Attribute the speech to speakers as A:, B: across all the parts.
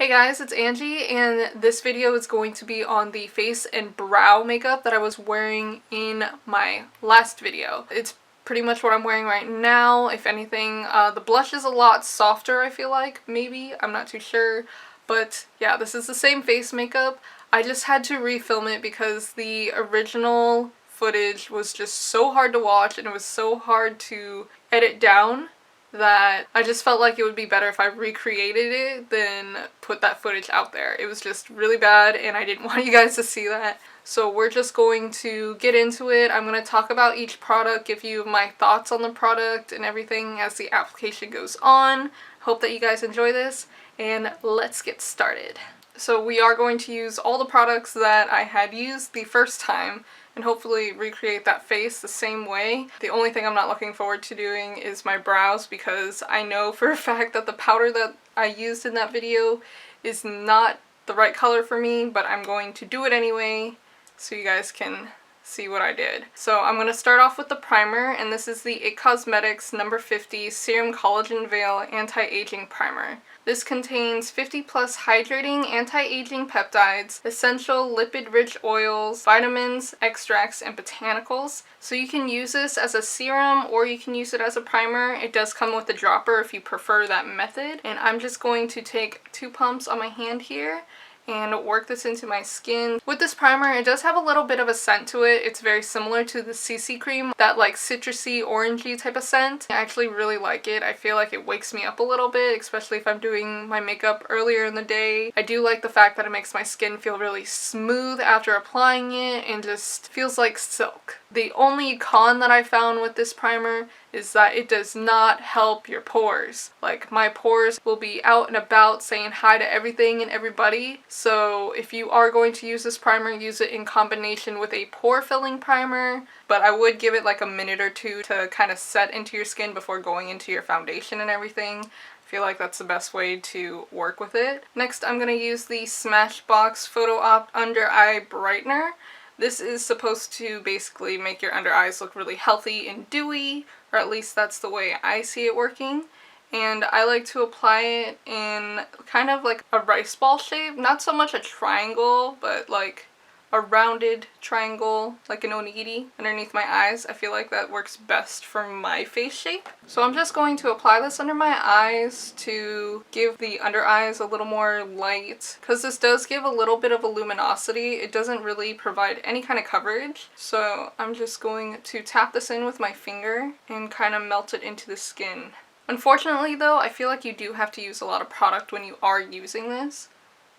A: Hey guys, it's Angie, and this video is going to be on the face and brow makeup that I was wearing in my last video. It's pretty much what I'm wearing right now. If anything, the blush is a lot softer, I feel like, maybe. I'm not too sure. But yeah, this is the same face makeup. I just had to refilm it because the original footage was just so hard to watch and it was so hard to edit down that I just felt like it would be better if I recreated it than put that footage out there. It was just really bad and I didn't want you guys to see that. So we're just going to get into it. I'm going to talk about each product, give you my thoughts on the product and everything as the application goes on. Hope that you guys enjoy this, and let's get started. So we are going to use all the products that I had used the first time and hopefully recreate that face the same way. The only thing I'm not looking forward to doing is my brows, because I know for a fact that the powder that I used in that video is not the right color for me, but I'm going to do it anyway so you guys can see what I did. So I'm going to start off with the primer, and this is the IT Cosmetics No. 50 Serum Collagen Veil Anti-Aging Primer. This contains 50 plus hydrating anti-aging peptides, essential lipid-rich oils, vitamins, extracts, and botanicals. So you can use this as a serum or you can use it as a primer. It does come with a dropper if you prefer that method. And I'm just going to take 2 pumps on my hand here and work this into my skin. With this primer, it does have a little bit of a scent to it. It's very similar to the CC cream, that like citrusy, orangey type of scent. I actually really like it. I feel like it wakes me up a little bit, especially if I'm doing my makeup earlier in the day. I do like the fact that it makes my skin feel really smooth after applying it and just feels like silk. The only con that I found with this primer is that it does not help your pores. Like, my pores will be out and about saying hi to everything and everybody. So if you are going to use this primer, use it in combination with a pore filling primer. But I would give it like a minute or two to kind of set into your skin before going into your foundation and everything. I feel like that's the best way to work with it. Next, I'm going to use the Smashbox Photo Op Under Eye Brightener. This is supposed to basically make your under eyes look really healthy and dewy, or at least that's the way I see it working. And I like to apply it in kind of like a rice ball shape, not so much a triangle, but like a rounded triangle, like an onigiri underneath my eyes. I feel like that works best for my face shape. So I'm just going to apply this under my eyes to give the under eyes a little more light, because this does give a little bit of a luminosity. It doesn't really provide any kind of coverage. So I'm just going to tap this in with my finger and kind of melt it into the skin. Unfortunately though, I feel like you do have to use a lot of product when you are using this,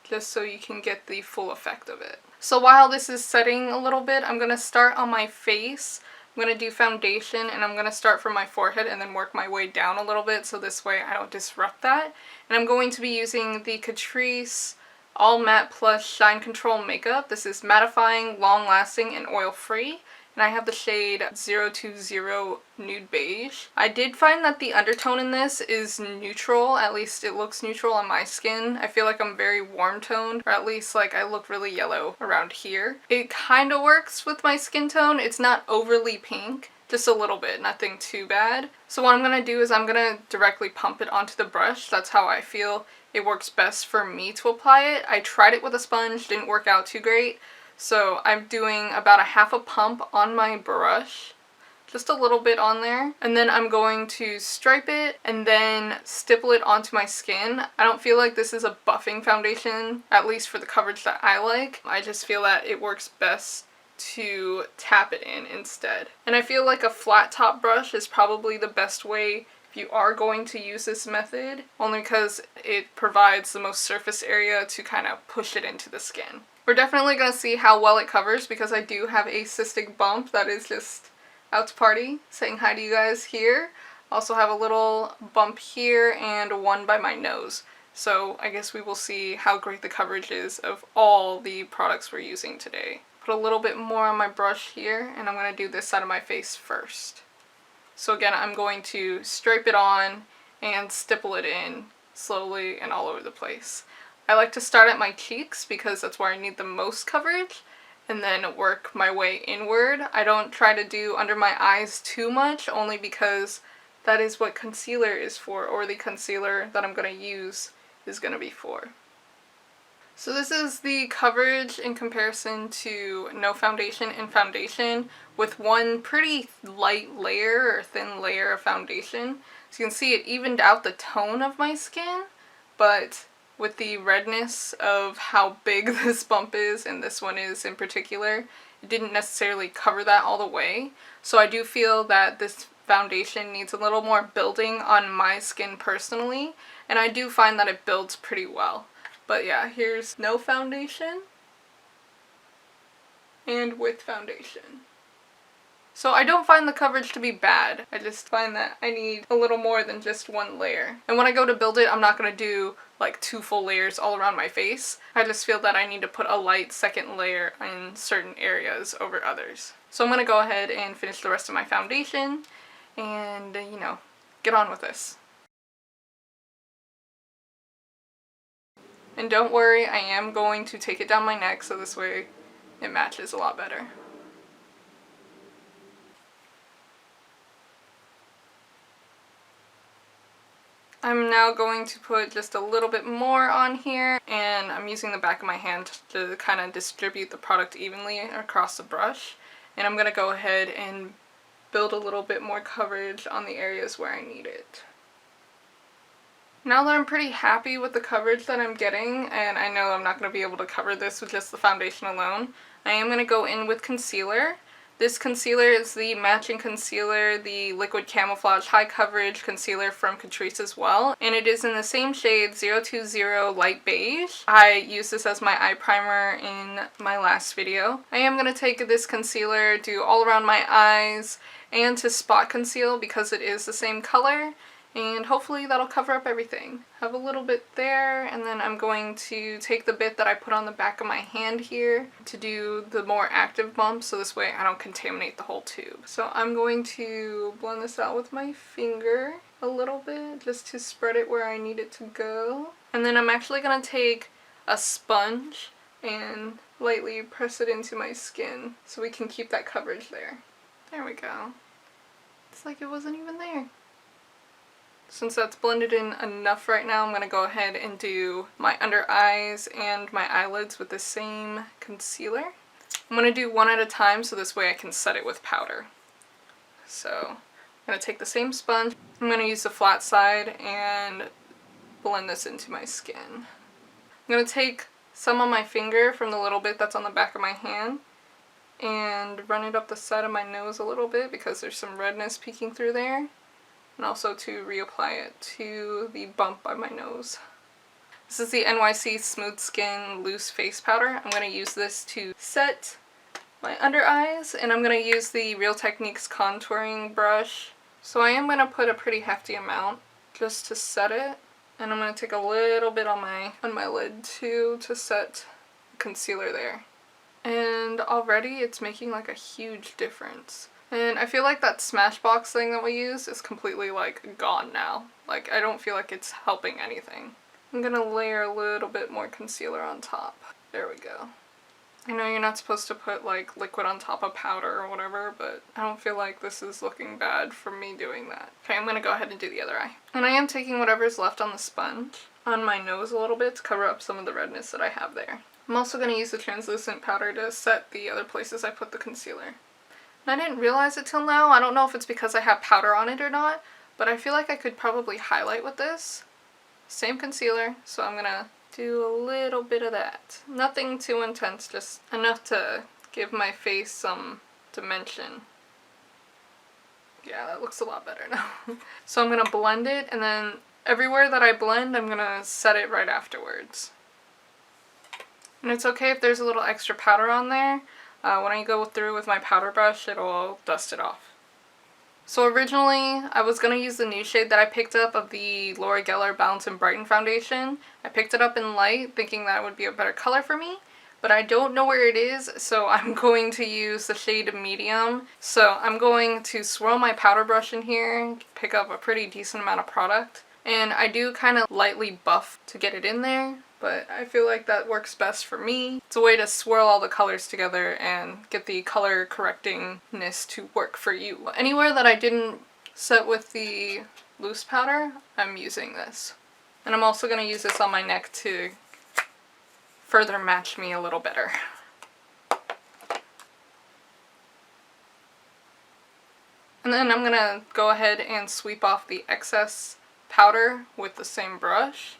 A: just so you can get the full effect of it. So while this is setting a little bit, I'm going to start on my face. I'm going to do foundation, and I'm going to start from my forehead and then work my way down a little bit so this way I don't disrupt that. And I'm going to be using the Catrice All Matte Plus Shine Control Makeup. This is mattifying, long-lasting, and oil-free. And I have the shade 020 Nude Beige. I did find that the undertone in this is neutral, at least it looks neutral on my skin. I feel like I'm very warm toned, or at least like I look really yellow around here. It kind of works with my skin tone. It's not overly pink, just a little bit, nothing too bad. So what I'm going to do is I'm going to directly pump it onto the brush. That's how I feel it works best for me to apply it. I tried it with a sponge, didn't work out too great. So I'm doing about a half a pump on my brush, just a little bit on there, and then I'm going to stripe it and then stipple it onto my skin. I don't feel like this is a buffing foundation, at least for the coverage that I like. I just feel that it works best to tap it in instead. And I feel like a flat top brush is probably the best way if you are going to use this method, only because it provides the most surface area to kind of push it into the skin. We're definitely going to see how well it covers, because I do have a cystic bump that is just out to party, saying hi to you guys here. Also have a little bump here and one by my nose. So I guess we will see how great the coverage is of all the products we're using today. Put a little bit more on my brush here, and I'm going to do this side of my face first. So again, I'm going to stripe it on and stipple it in slowly and all over the place. I like to start at my cheeks because that's where I need the most coverage, and then work my way inward. I don't try to do under my eyes too much, only because that is what concealer is for, or the concealer that I'm going to use is going to be for. So this is the coverage in comparison to no foundation and foundation with one pretty light layer or thin layer of foundation. So you can see it evened out the tone of my skin, but with the redness of how big this bump is, and this one is in particular, it didn't necessarily cover that all the way. So I do feel that this foundation needs a little more building on my skin personally, and I do find that it builds pretty well. But yeah, here's no foundation and with foundation. So I don't find the coverage to be bad. I just find that I need a little more than just one layer. And when I go to build it, I'm not going to do like 2 full layers all around my face. I just feel that I need to put a light second layer in certain areas over others. So I'm going to go ahead and finish the rest of my foundation and, you know, get on with this. And don't worry, I am going to take it down my neck so this way it matches a lot better. I'm now going to put just a little bit more on here, and I'm using the back of my hand to kind of distribute the product evenly across the brush. And I'm going to go ahead and build a little bit more coverage on the areas where I need it. Now that I'm pretty happy with the coverage that I'm getting, and I know I'm not going to be able to cover this with just the foundation alone, I am going to go in with concealer. This concealer is the matching concealer, the Liquid Camouflage High Coverage Concealer from Catrice as well, and it is in the same shade 020 Light Beige. I used this as my eye primer in my last video. I am going to take this concealer, do all around my eyes, and to spot conceal because it is the same color. And hopefully that'll cover up everything. Have a little bit there, and then I'm going to take the bit that I put on the back of my hand here to do the more active bumps, so this way I don't contaminate the whole tube. So I'm going to blend this out with my finger a little bit, just to spread it where I need it to go. And then I'm actually going to take a sponge and lightly press it into my skin so we can keep that coverage there. There we go. It's like it wasn't even there. Since that's blended in enough right now, I'm going to go ahead and do my under eyes and my eyelids with the same concealer. I'm going to do one at a time so this way I can set it with powder. So I'm going to take the same sponge. I'm going to use the flat side and blend this into my skin. I'm going to take some on my finger from the little bit that's on the back of my hand and run it up the side of my nose a little bit because there's some redness peeking through there. And also to reapply it to the bump by my nose. This is the NYC Smooth Skin Loose Face Powder. I'm going to use this to set my under eyes, and I'm going to use the Real Techniques contouring brush. So I am going to put a pretty hefty amount just to set it, and I'm going to take a little bit on my lid too to set concealer there. And already it's making like a huge difference. And I feel like that Smashbox thing that we used is completely like gone now. Like I don't feel like it's helping anything. I'm gonna layer a little bit more concealer on top. There we go. I know you're not supposed to put like liquid on top of powder or whatever, but I don't feel like this is looking bad for me doing that. Okay, I'm gonna go ahead and do the other eye. And I am taking whatever's left on the sponge on my nose a little bit to cover up some of the redness that I have there. I'm also gonna use the translucent powder to set the other places I put the concealer. And I didn't realize it till now. I don't know if it's because I have powder on it or not, but I feel like I could probably highlight with this. Same concealer, so I'm gonna do a little bit of that. Nothing too intense, just enough to give my face some dimension. Yeah, that looks a lot better now. So I'm gonna blend it, and then everywhere that I blend, I'm gonna set it right afterwards. And it's okay if there's a little extra powder on there. When I go through with my powder brush, it'll dust it off. So originally, I was going to use the new shade that I picked up of the Laura Geller Balance and Brighten foundation. I picked it up in light, thinking that would be a better color for me, but I don't know where it is, so I'm going to use the shade medium. So I'm going to swirl my powder brush in here, pick up a pretty decent amount of product, and I do kind of lightly buff to get it in there. But I feel like that works best for me. It's a way to swirl all the colors together and get the color correctingness to work for you. Anywhere that I didn't set with the loose powder, I'm using this. And I'm also going to use this on my neck to further match me a little better. And then I'm gonna go ahead and sweep off the excess powder with the same brush.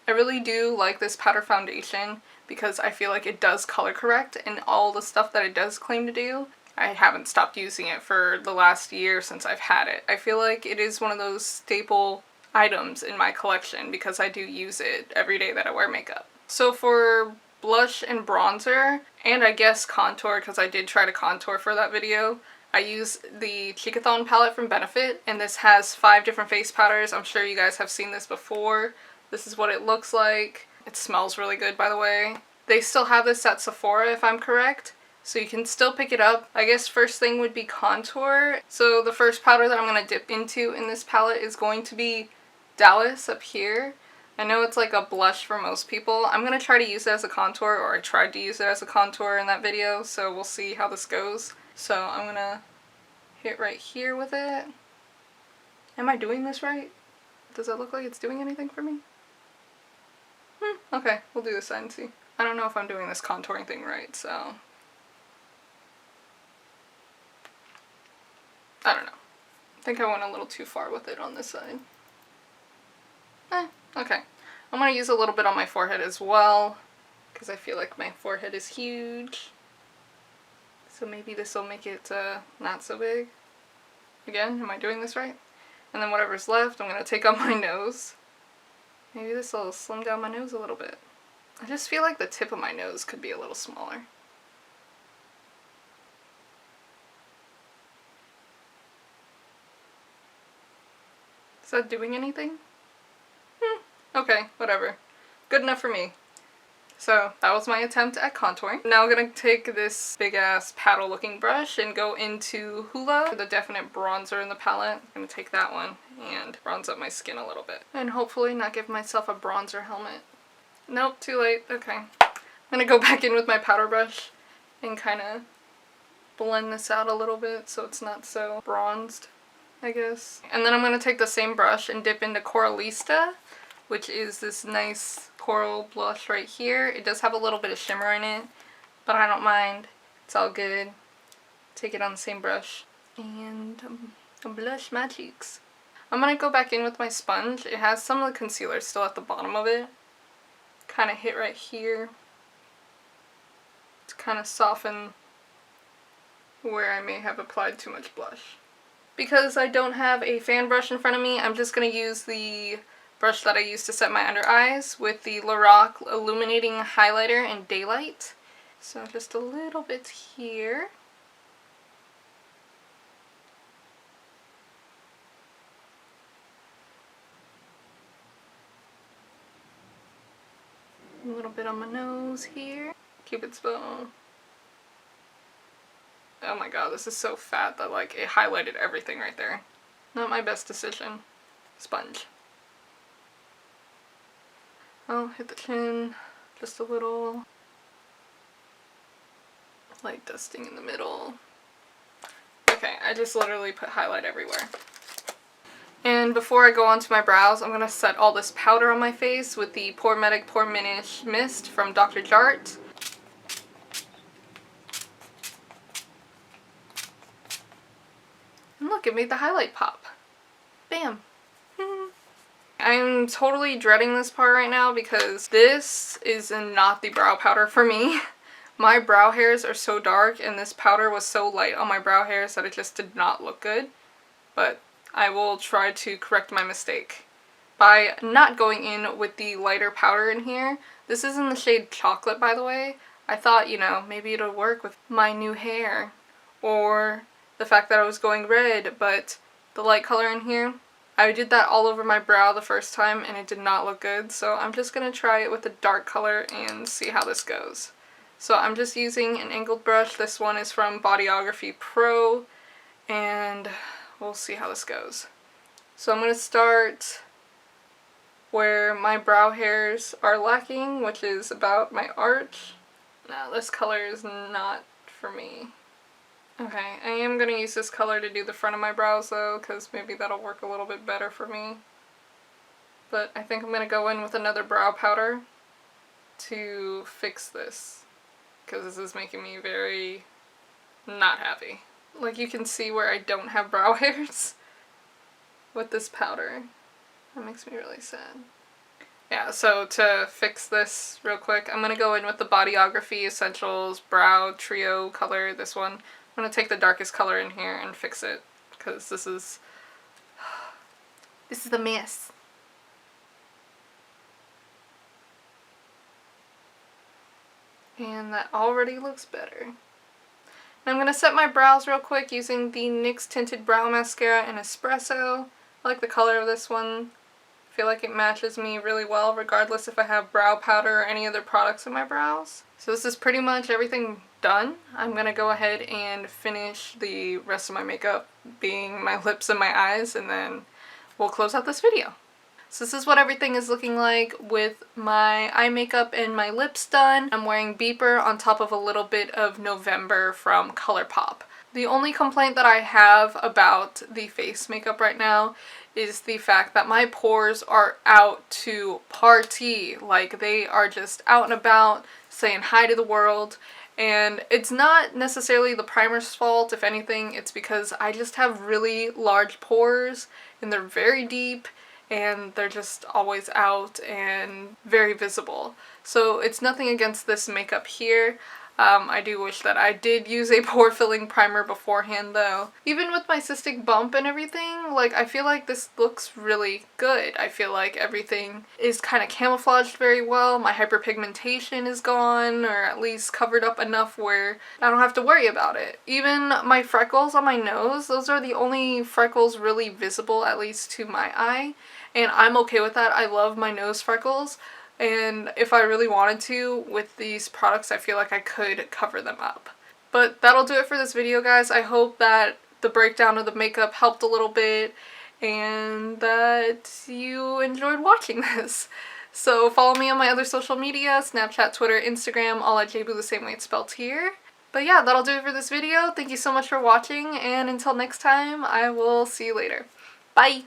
A: I really do like this powder foundation because I feel like it does color correct, and all the stuff that it does claim to do, I haven't stopped using it for the last year since I've had it. I feel like it is one of those staple items in my collection because I do use it every day that I wear makeup. So for blush and bronzer, and I guess contour, because I did try to contour for that video, I use the Cheekathon palette from Benefit, and this has 5 different face powders. I'm sure you guys have seen this before. This is what it looks like. It smells really good, by the way. They still have this at Sephora, if I'm correct, so you can still pick it up. I guess first thing would be contour. So the first powder that I'm going to dip into in this palette is going to be Dallas up here. I know it's like a blush for most people. I'm going to try to use it as a contour, or I tried to use it as a contour in that video, so we'll see how this goes. So I'm going to hit right here with it. Am I doing this right? Does that look like it's doing anything for me? Okay, we'll do this side and see. I don't know if I'm doing this contouring thing right, so I don't know. I think I went a little too far with it on this side. Okay. I'm going to use a little bit on my forehead as well, because I feel like my forehead is huge. So maybe this will make it not so big. Again, am I doing this right? And then whatever's left, I'm going to take on my nose. Maybe this will slim down my nose a little bit. I just feel like the tip of my nose could be a little smaller. Is that doing anything? Okay, whatever. Good enough for me. So that was my attempt at contouring. Now I'm going to take this big ass paddle looking brush and go into Hoola for the definite bronzer in the palette. I'm going to take that one and bronze up my skin a little bit. And hopefully not give myself a bronzer helmet. Nope, too late. Okay. I'm going to go back in with my powder brush and kind of blend this out a little bit so it's not so bronzed, I guess. And then I'm going to take the same brush and dip into Coralista, which is this nice coral blush right here. It does have a little bit of shimmer in it, but I don't mind. It's all good. Take it on the same brush and blush my cheeks. I'm going to go back in with my sponge. It has some of the concealer still at the bottom of it. Kind of hit right here to kind of soften where I may have applied too much blush. Because I don't have a fan brush in front of me, I'm just going to use the brush that I used to set my under eyes with the Lorac Illuminating Highlighter in Daylight. So just a little bit here. A little bit on my nose here. Cupid's bow. Oh my god, this is so fat that like it highlighted everything right there. Not my best decision. Sponge. I'll hit the chin just a little. Light dusting in the middle. Okay, I just literally put highlight everywhere. And before I go on to my brows, I'm going to set all this powder on my face with the Pore Medic Pore Minish Mist from Dr. Jart. And look, it made the highlight pop. Bam! I'm totally dreading this part right now because this is not the brow powder for me. My brow hairs are so dark and this powder was so light on my brow hairs that it just did not look good. But I will try to correct my mistake by not going in with the lighter powder in here. This is in the shade Chocolate, by the way. I thought, you know, maybe it'll work with my new hair or the fact that I was going red, but the light color in here, I did that all over my brow the first time and it did not look good, so I'm just going to try it with a dark color and see how this goes. So I'm just using an angled brush. This one is from Bodyography Pro, and we'll see how this goes. So I'm going to start where my brow hairs are lacking, which is about my arch. No, this color is not for me. Okay, I am going to use this color to do the front of my brows though, because maybe that'll work a little bit better for me. But I think I'm going to go in with another brow powder to fix this because this is making me very not happy. Like, you can see where I don't have brow hairs with this powder. That makes me really sad. Yeah, so to fix this real quick, I'm going to go in with the Bodyography Essentials Brow Trio color, this one. I'm going to take the darkest color in here and fix it, because this is the mess. And that already looks better. And I'm going to set my brows real quick using the NYX Tinted Brow Mascara in Espresso. I like the color of this one. I feel like it matches me really well regardless if I have brow powder or any other products in my brows. So this is pretty much everything done. I'm going to go ahead and finish the rest of my makeup, being my lips and my eyes, and then we'll close out this video. So this is what everything is looking like with my eye makeup and my lips done. I'm wearing Beeper on top of a little bit of November from ColourPop. The only complaint that I have about the face makeup right now is the fact that my pores are out to party. Like, they are just out and about, saying hi to the world. And it's not necessarily the primer's fault. If anything, it's because I just have really large pores and they're very deep and they're just always out and very visible. So it's nothing against this makeup here. I do wish that I did use a pore filling primer beforehand though. Even with my cystic bump and everything, like, I feel like this looks really good. I feel like everything is kind of camouflaged very well. My hyperpigmentation is gone, or at least covered up enough where I don't have to worry about it. Even my freckles on my nose, those are the only freckles really visible, at least to my eye. And I'm okay with that. I love my nose freckles. And if I really wanted to, with these products, I feel like I could cover them up. But that'll do it for this video, guys. I hope that the breakdown of the makeup helped a little bit and that you enjoyed watching this. So follow me on my other social media, Snapchat, Twitter, Instagram, all at jehbuu, the same way it's spelled here. But yeah, that'll do it for this video. Thank you so much for watching, and until next time, I will see you later. Bye!